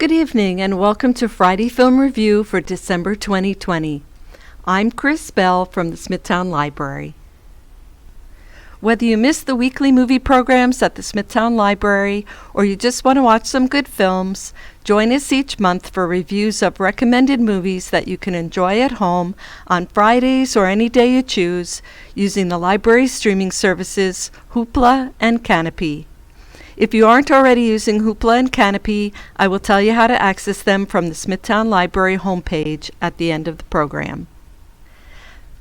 Good evening and welcome to Friday Film Review for December 2020. I'm Chris Bell from the Smithtown Library. Whether you miss the weekly movie programs at the Smithtown Library or you just want to watch some good films, join us each month for reviews of recommended movies that you can enjoy at home on Fridays or any day you choose using the library's streaming services Hoopla and Canopy. If you aren't already using Hoopla and Canopy, I will tell you how to access them from the Smithtown Library homepage at the end of the program.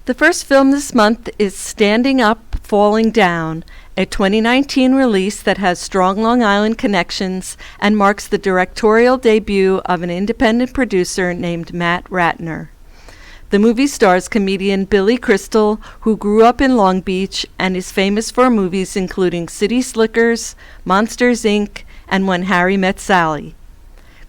The first film this month is Standing Up, Falling Down, a 2019 release that has strong Long Island connections and marks the directorial debut of an independent producer named Matt Ratner. The movie stars comedian Billy Crystal, who grew up in Long Beach and is famous for movies including City Slickers, Monsters, Inc., and When Harry Met Sally.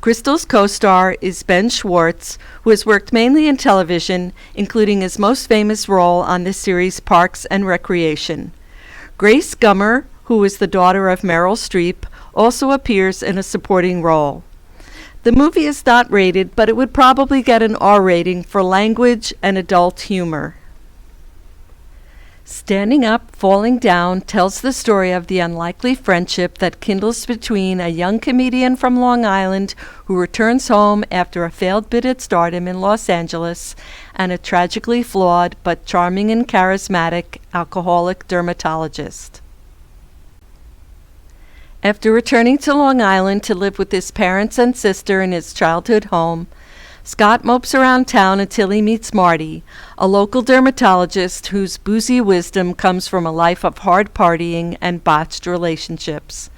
Crystal's co-star is Ben Schwartz, who has worked mainly in television, including his most famous role on the series Parks and Recreation. Grace Gummer, who is the daughter of Meryl Streep, also appears in a supporting role. The movie is not rated, but it would probably get an R rating for language and adult humor. Standing Up, Falling Down tells the story of the unlikely friendship that kindles between a young comedian from Long Island who returns home after a failed bid at stardom in Los Angeles and a tragically flawed but charming and charismatic alcoholic dermatologist. After returning to Long Island to live with his parents and sister in his childhood home, Scott mopes around town until he meets Marty, a local dermatologist whose boozy wisdom comes from a life of hard partying and botched relationships.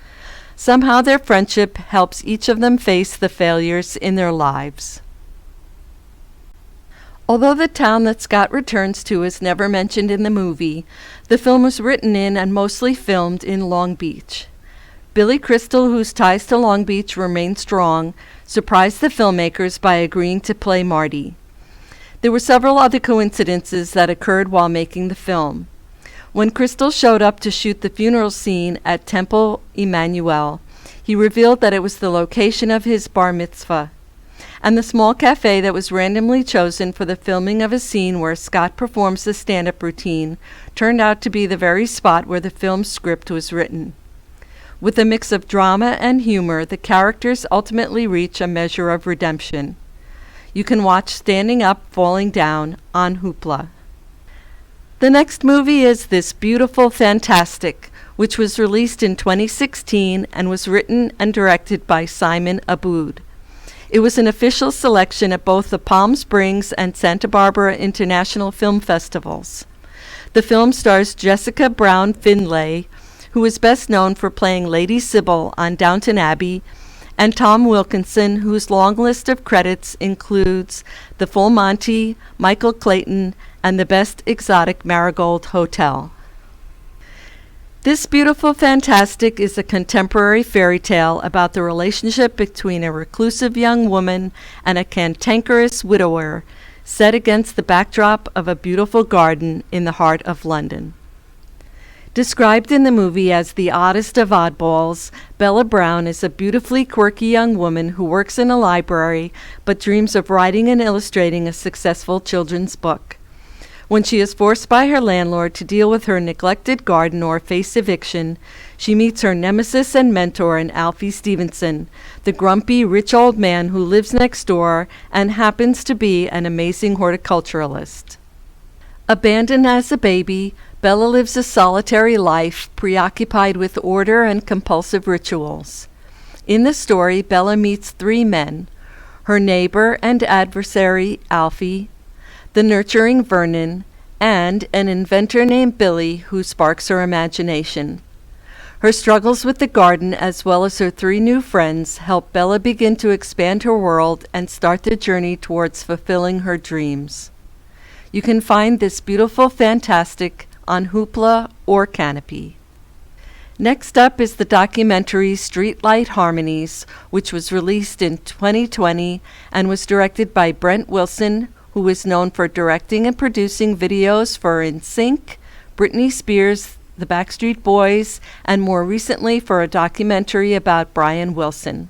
Somehow their friendship helps each of them face the failures in their lives. Although the town that Scott returns to is never mentioned in the movie, the film was written in and mostly filmed in Long Beach. Billy Crystal, whose ties to Long Beach remain strong, surprised the filmmakers by agreeing to play Marty. There were several other coincidences that occurred while making the film. When Crystal showed up to shoot the funeral scene at Temple Emmanuel, he revealed that it was the location of his bar mitzvah, and the small cafe that was randomly chosen for the filming of a scene where Scott performs the stand-up routine turned out to be the very spot where the film's script was written. With a mix of drama and humor, the characters ultimately reach a measure of redemption. You can watch Standing Up, Falling Down on Hoopla. The next movie is This Beautiful Fantastic, which was released in 2016 and was written and directed by Simon Aboud. It was an official selection at both the Palm Springs and Santa Barbara International Film Festivals. The film stars Jessica Brown Findlay, who is best known for playing Lady Sybil on Downton Abbey, and Tom Wilkinson, whose long list of credits includes The Full Monty, Michael Clayton, and The Best Exotic Marigold Hotel. This Beautiful Fantastic is a contemporary fairy tale about the relationship between a reclusive young woman and a cantankerous widower, set against the backdrop of a beautiful garden in the heart of London. Described in the movie as the oddest of oddballs, Bella Brown is a beautifully quirky young woman who works in a library but dreams of writing and illustrating a successful children's book. When she is forced by her landlord to deal with her neglected garden or face eviction, she meets her nemesis and mentor in Alfie Stevenson, the grumpy, rich old man who lives next door and happens to be an amazing horticulturalist. Abandoned as a baby, Bella lives a solitary life, preoccupied with order and compulsive rituals. In the story, Bella meets three men: her neighbor and adversary, Alfie, the nurturing Vernon, and an inventor named Billy who sparks her imagination. Her struggles with the garden, as well as her three new friends, help Bella begin to expand her world and start the journey towards fulfilling her dreams. You can find This Beautiful Fantastic on Hoopla or Canopy. Next up is the documentary Streetlight Harmonies, which was released in 2020 and was directed by Brent Wilson, who is known for directing and producing videos for NSYNC, Britney Spears, the Backstreet Boys, and more recently for a documentary about Brian Wilson.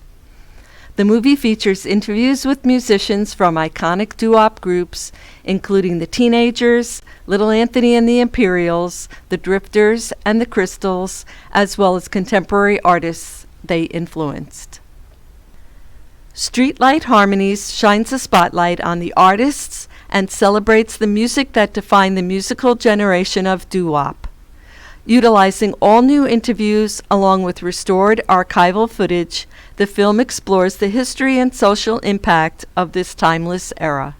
The movie features interviews with musicians from iconic doo-wop groups, including the Teenagers, Little Anthony and the Imperials, the Drifters, and the Crystals, as well as contemporary artists they influenced. Streetlight Harmonies shines a spotlight on the artists and celebrates the music that defined the musical generation of doo-wop. Utilizing all new interviews along with restored archival footage, the film explores the history and social impact of this timeless era.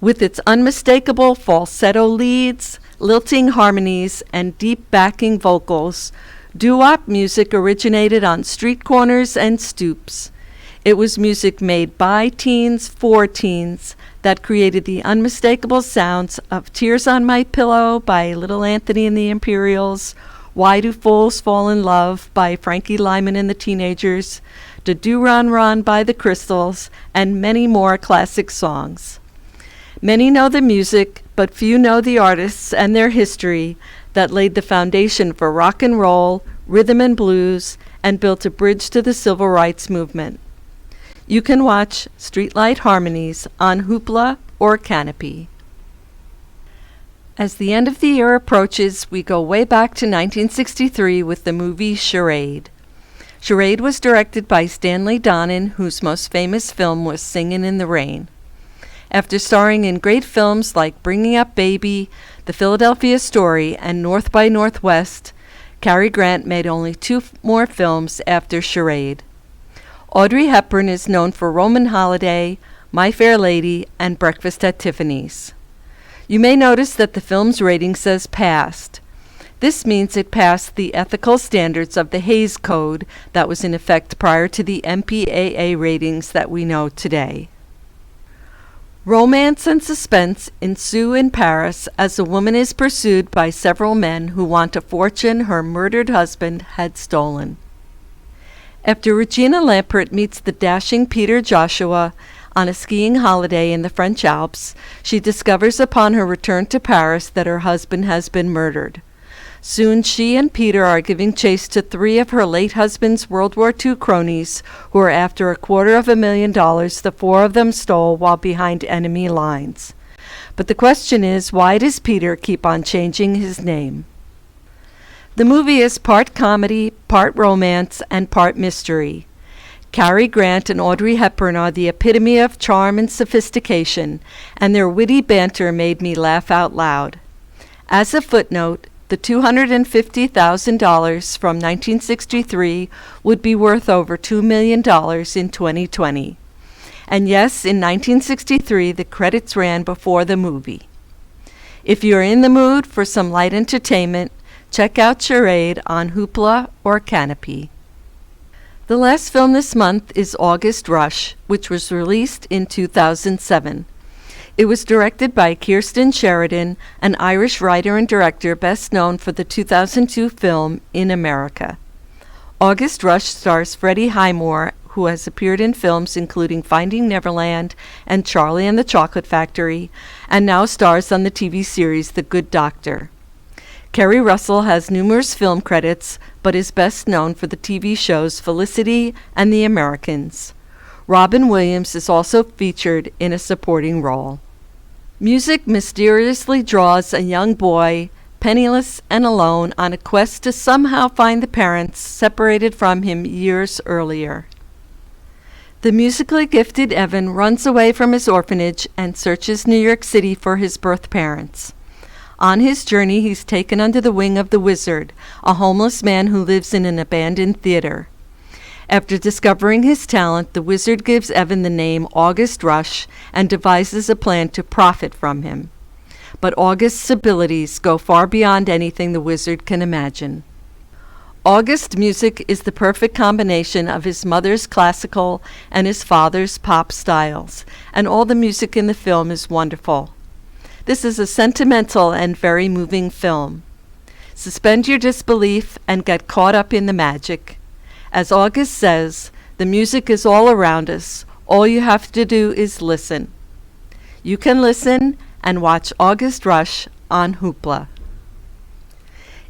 With its unmistakable falsetto leads, lilting harmonies, and deep backing vocals, doo-wop music originated on street corners and stoops. It was music made by teens for teens that created the unmistakable sounds of Tears on My Pillow by Little Anthony and the Imperials, Why Do Fools Fall in Love by Frankie Lyman and the Teenagers, Da Do Ron Ron by the Crystals, and many more classic songs. Many know the music, but few know the artists and their history that laid the foundation for rock and roll, rhythm and blues, and built a bridge to the civil rights movement. You can watch Streetlight Harmonies on Hoopla or Canopy. As the end of the year approaches, we go way back to 1963 with the movie Charade. Charade was directed by Stanley Donen, whose most famous film was Singin' in the Rain. After starring in great films like Bringing Up Baby, The Philadelphia Story, and North by Northwest, Cary Grant made only 2 more films after Charade. Audrey Hepburn is known for Roman Holiday, My Fair Lady, and Breakfast at Tiffany's. You may notice that the film's rating says passed. This means it passed the ethical standards of the Hays Code that was in effect prior to the MPAA ratings that we know today. Romance and suspense ensue in Paris as a woman is pursued by several men who want a fortune her murdered husband had stolen. After Regina Lampert meets the dashing Peter Joshua on a skiing holiday in the French Alps, she discovers upon her return to Paris that her husband has been murdered. Soon she and Peter are giving chase to 3 of her late husband's World War II cronies, who are after $250,000 the 4 of them stole while behind enemy lines. But the question is, why does Peter keep on changing his name? The movie is part comedy, part romance, and part mystery. Cary Grant and Audrey Hepburn are the epitome of charm and sophistication, and their witty banter made me laugh out loud. As a footnote, the $250,000 from 1963 would be worth over $2 million in 2020. And yes, in 1963, the credits ran before the movie. If you're in the mood for some light entertainment, check out Charade on Hoopla or Canopy. The last film this month is August Rush, which was released in 2007. It was directed by Kirsten Sheridan, an Irish writer and director best known for the 2002 film In America. August Rush stars Freddie Highmore, who has appeared in films including Finding Neverland and Charlie and the Chocolate Factory, and now stars on the TV series The Good Doctor. Kerry Russell has numerous film credits, but is best known for the TV shows Felicity and The Americans. Robin Williams is also featured in a supporting role. Music mysteriously draws a young boy, penniless and alone, on a quest to somehow find the parents separated from him years earlier. The musically gifted Evan runs away from his orphanage and searches New York City for his birth parents. On his journey, he's taken under the wing of the Wizard, a homeless man who lives in an abandoned theater. After discovering his talent, the Wizard gives Evan the name August Rush and devises a plan to profit from him. But August's abilities go far beyond anything the Wizard can imagine. August's music is the perfect combination of his mother's classical and his father's pop styles, and all the music in the film is wonderful. This is a sentimental and very moving film. Suspend your disbelief and get caught up in the magic. As August says, the music is all around us. All you have to do is listen. You can listen and watch August Rush on Hoopla.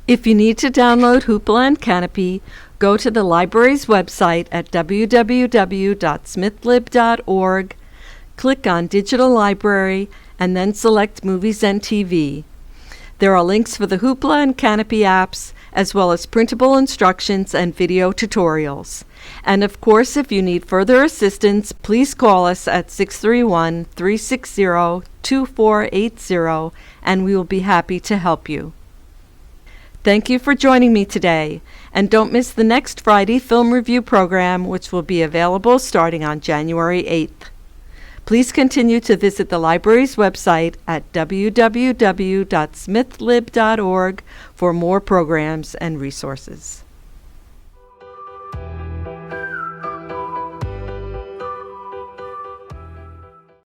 If you need to download Hoopla and Canopy, go to the library's website at www.smithlib.org, click on Digital Library, and then select Movies and TV. There are links for the Hoopla and Canopy apps, as well as printable instructions and video tutorials. And of course, if you need further assistance, please call us at 631-360-2480, and we will be happy to help you. Thank you for joining me today, and don't miss the next Friday film review program, which will be available starting on January 8th. Please continue to visit the library's website at www.smithlib.org for more programs and resources.